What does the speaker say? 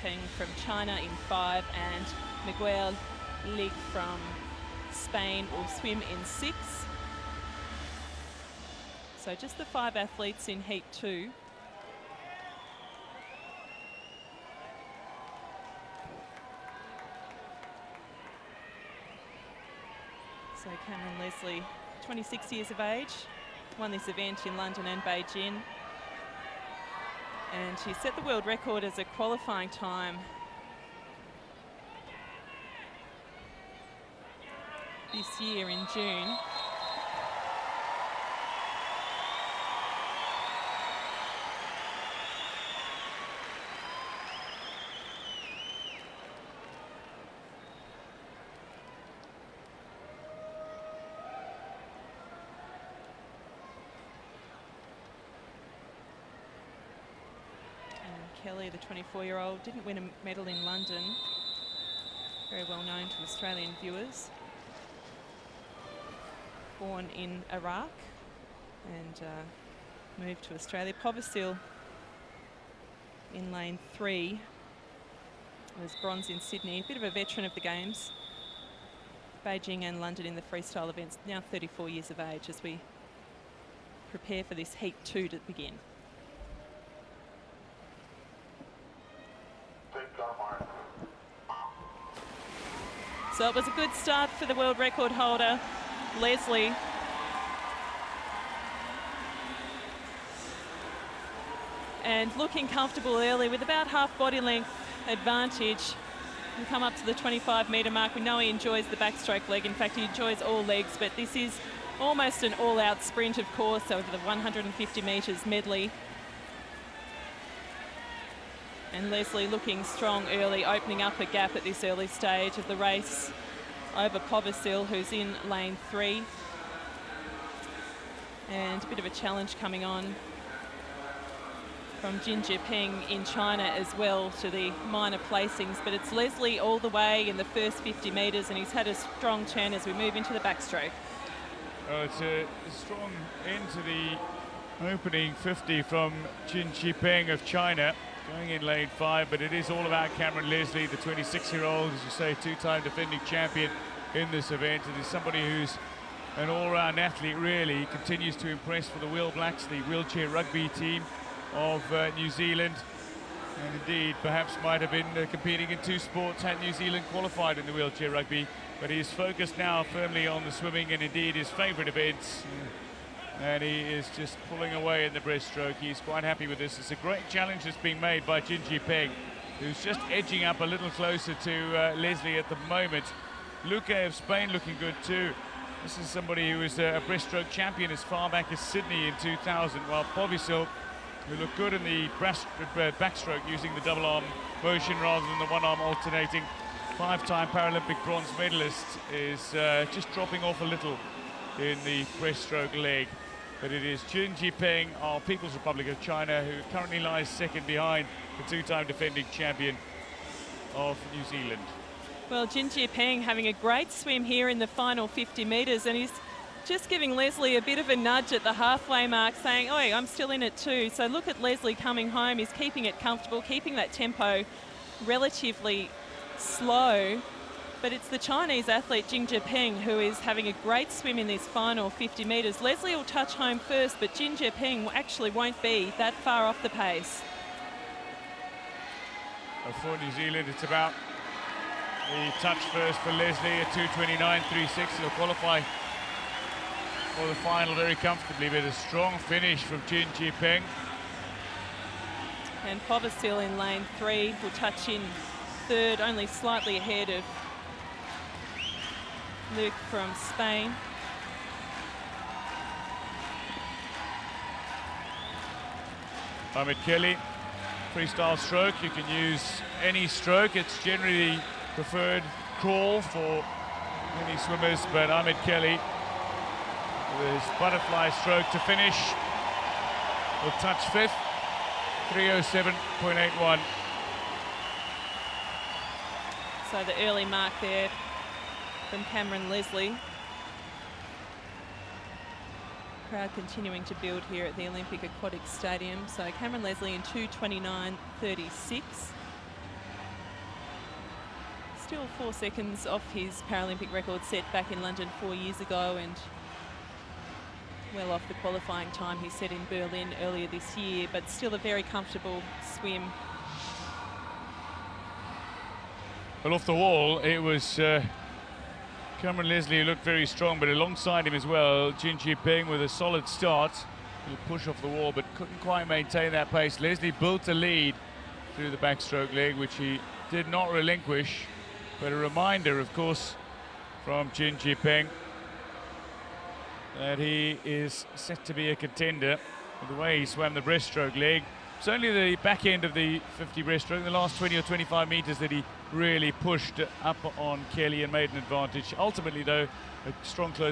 Peng from China in 5, and Miguel Lig from Spain will swim in 6. So just the 5 athletes in Heat 2. So Cameron Leslie, 26 years of age, won this event in London and Beijing. And she set the world record as a qualifying time this year in June. Kelly, the 24-year-old, didn't win a medal in London. Very well known to Australian viewers. Born in Iraq and moved to Australia. Povasil in lane 3 was bronze in Sydney. A bit of a veteran of the Games. Beijing and London in the freestyle events. Now 34 years of age as we prepare for this Heat 2 to begin. So it was a good start for the world record holder, Leslie. And looking comfortable early with about half body length advantage. We come up to the 25-metre mark. We know he enjoys the backstroke leg. In fact, he enjoys all legs, but this is almost an all-out sprint, of course, over the 150 metres medley. And Leslie looking strong early, opening up a gap at this early stage of the race over Povasil, who's in lane 3. And a bit of a challenge coming on from Jin Peng in China as well to the minor placings. But it's Leslie all the way in the first 50 metres, and he's had a strong turn as we move into the backstroke. Oh, it's a strong end to the opening 50 from Jin Peng of China. Going in lane 5, but it is all about Cameron Leslie, the 26-year-old, as you say, 2-time defending champion in this event. It is somebody who's an all-round athlete, really. He continues to impress for the Wheel Blacks, the wheelchair rugby team of New Zealand. And indeed, perhaps might have been competing in 2 sports had New Zealand qualified in the wheelchair rugby. But he is focused now firmly on the swimming and indeed his favourite events. And he is just pulling away in the breaststroke. He's quite happy with this. It's a great challenge that's being made by Jin Peng, who's just edging up a little closer to Leslie at the moment. Luque of Spain looking good too. This is somebody who was a breaststroke champion as far back as Sydney in 2000, while Povasil, who looked good in the backstroke using the double arm motion rather than the one arm alternating. 5-time Paralympic bronze medalist is just dropping off a little in the breaststroke leg. But it is Jin Peng, our People's Republic of China, who currently lies second behind the 2-time defending champion of New Zealand. Well, Jin Peng having a great swim here in the final 50 metres, and he's just giving Leslie a bit of a nudge at the halfway mark, saying, "Oh, I'm still in it too." So look at Leslie coming home. He's keeping it comfortable, keeping that tempo relatively slow. But it's the Chinese athlete Jin Peng who is having a great swim in this final 50 metres. Leslie will touch home first, but Jin Peng actually won't be that far off the pace. For New Zealand, it's about the touch first for Leslie at 2:29.36. He'll qualify for the final very comfortably, with a strong finish from Jin Peng. And Povasil in lane 3 will touch in third, only slightly ahead of Luke from Spain. Ahmed Kelly, freestyle stroke. You can use any stroke. It's generally preferred crawl for many swimmers, but Ahmed Kelly with his butterfly stroke to finish will touch 5th, 3:07.81. So the early mark there from Cameron Leslie. Crowd continuing to build here at the Olympic Aquatic Stadium. So Cameron Leslie in 2:29.36. still 4 seconds off his Paralympic record set back in London 4 years ago, and well off the qualifying time he set in Berlin earlier this year, but still a very comfortable swim. Well, off the wall, it was Cameron Leslie who looked very strong, but alongside him as well, Jin Ji-ping with a solid start. He'll push off the wall, but couldn't quite maintain that pace. Leslie built a lead through the backstroke leg, which he did not relinquish. But a reminder, of course, from Jin Ji-ping that he is set to be a contender with the way he swam the breaststroke leg. It's only the back end of the 50 breaststroke, the last 20 or 25 meters, that he really pushed up on Kelly and made an advantage. Ultimately, though, a strong close.